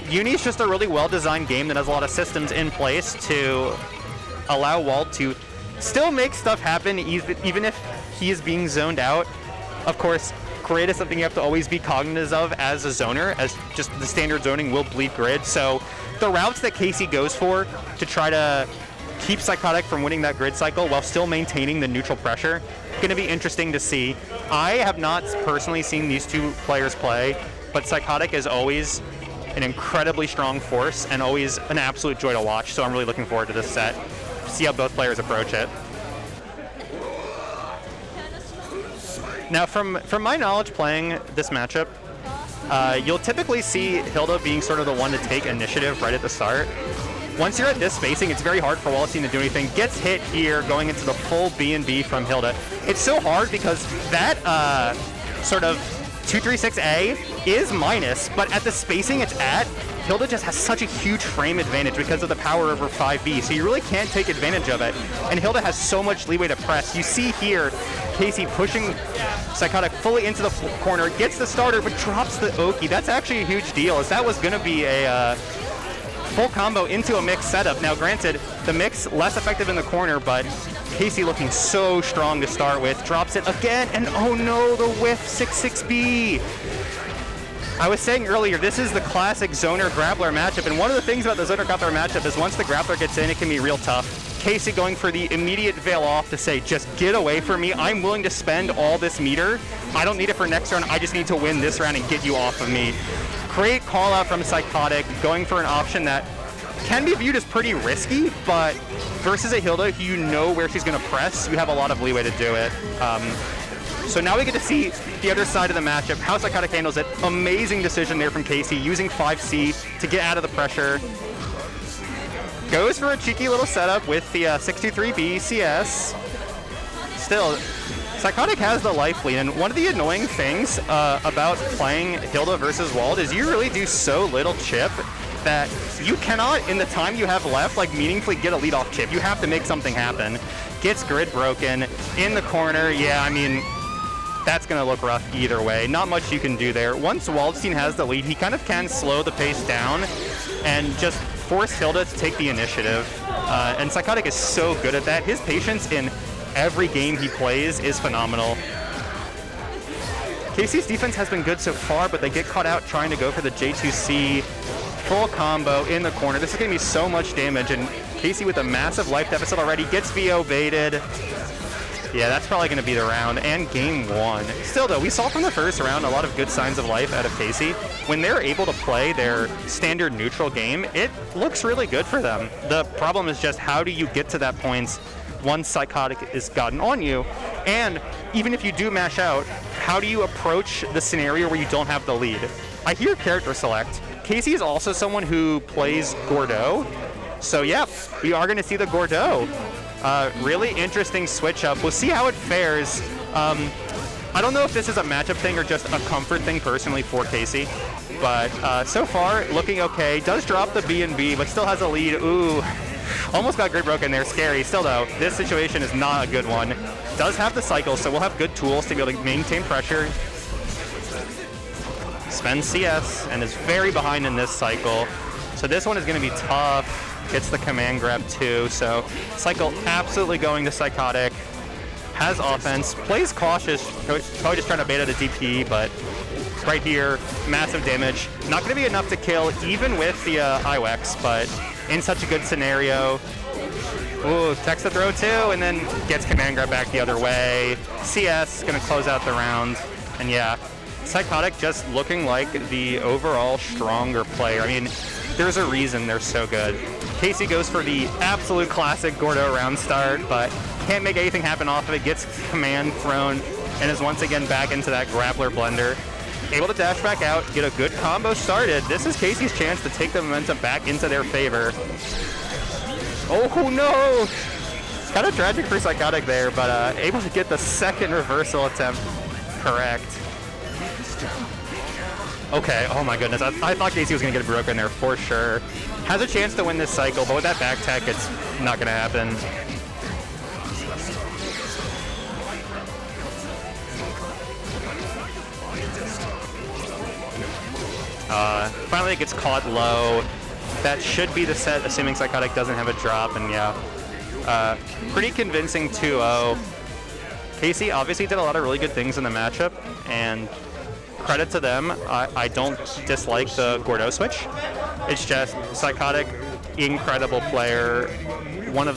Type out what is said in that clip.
Uni's just a really well-designed game that has a lot of systems in place to allow Wald to still make stuff happen even if he is being zoned out. Of course, grid is something you have to always be cognizant of as a zoner, as just the standard zoning will bleed grid. So the routes that Casey goes for to try to keep Psykotik from winning that grid cycle while still maintaining the neutral pressure, going to be interesting to see. I have not personally seen these two players play, but Psykotik is always an incredibly strong force and always an absolute joy to watch, so I'm really looking forward to this set, see how both players approach it. Now, from my knowledge playing this matchup, you'll typically see Hilda being sort of the one to take initiative right at the start. Once you're at this spacing, it's very hard for Waldstein to do anything. Gets hit here, going into the full B&B from Hilda. It's so hard because that sort of 236A is minus, but at the spacing it's at, Hilda just has such a huge frame advantage because of the power over 5B, so you really can't take advantage of it. And Hilda has so much leeway to press. You see here, Casey pushing Psykotik fully into the corner, gets the starter, but drops the Oki. That's actually a huge deal, as that was going to be a full combo into a mix setup. Now granted, the mix less effective in the corner, but Casey looking so strong to start with. Drops it again, and oh no, the whiff 6-6B. I was saying earlier, this is the classic zoner-grappler matchup, and one of the things about the zoner-grappler matchup is once the grappler gets in, it can be real tough. Casey going for the immediate veil off to say, just get away from me. I'm willing to spend all this meter. I don't need it for next round. I just need to win this round and get you off of me. Great call out from Psykotik, going for an option that can be viewed as pretty risky, but versus a Hilda who you know where she's going to press, you have a lot of leeway to do it. So now we get to see the other side of the matchup, how Psykotik handles it. Amazing decision there from Casey, using 5C to get out of the pressure. Goes for a cheeky little setup with the 623B CS. Still, Psykotik has the life lead, and one of the annoying things about playing Hilda versus Wald is you really do so little chip that you cannot, in the time you have left, like meaningfully get a lead-off chip. You have to make something happen. Gets grid broken in the corner. Yeah, I mean, that's going to look rough either way. Not much you can do there. Once Waldstein has the lead, he kind of can slow the pace down and just force Hilda to take the initiative. And Psykotik is so good at that. His patience in every game he plays is phenomenal. Casey's defense has been good so far, but they get caught out trying to go for the J2C full combo in the corner. This is going to be so much damage, and Casey with a massive life deficit already gets VO baited. Yeah, that's probably going to be the round and game one. Still though, we saw from the first round a lot of good signs of life out of Casey. When they're able to play their standard neutral game, it looks really good for them. The problem is just how do you get to that point once Psykotik is gotten on you? And even if you do mash out, how do you approach the scenario where you don't have the lead? I hear character select. Casey is also someone who plays Gordeau. So yeah, we are going to see the Gordeau. Really interesting switch up. We'll see how it fares. I don't know if this is a matchup thing or just a comfort thing personally for Casey, but so far looking okay. Does drop the B&B, but still has a lead. Ooh, almost got grid broken there. Scary. Still though, this situation is not a good one. Does have the cycle, so we'll have good tools to be able to maintain pressure. Spends CS and is very behind in this cycle. So this one is going to be tough. Gets the command grab too, so cycle absolutely going to Psykotik. Has offense, plays cautious, probably just trying to bait out a DP, but right here, massive damage. Not going to be enough to kill even with the IWEX, but in such a good scenario. Ooh, text the throw too, and then gets command grab back the other way. CS going to close out the round, and yeah, Psykotik just looking like the overall stronger player. I mean, there's a reason they're so good. Casey goes for the absolute classic Gordeau round start, but can't make anything happen off of it. Gets command thrown and is once again back into that grappler blender. Able to dash back out, get a good combo started. This is Casey's chance to take the momentum back into their favor. Oh no! Kind of tragic for Psykotik there, but able to get the second reversal attempt correct. Okay, oh my goodness, I thought Casey was going to get broken there for sure. Has a chance to win this cycle, but with that back tech, it's not going to happen. Finally it gets caught low. That should be the set, assuming Psykotik doesn't have a drop, and yeah. Pretty convincing 2-0. Casey obviously did a lot of really good things in the matchup, and credit to them. I don't dislike the Gordeau switch. It's just Psykotik, incredible player, one of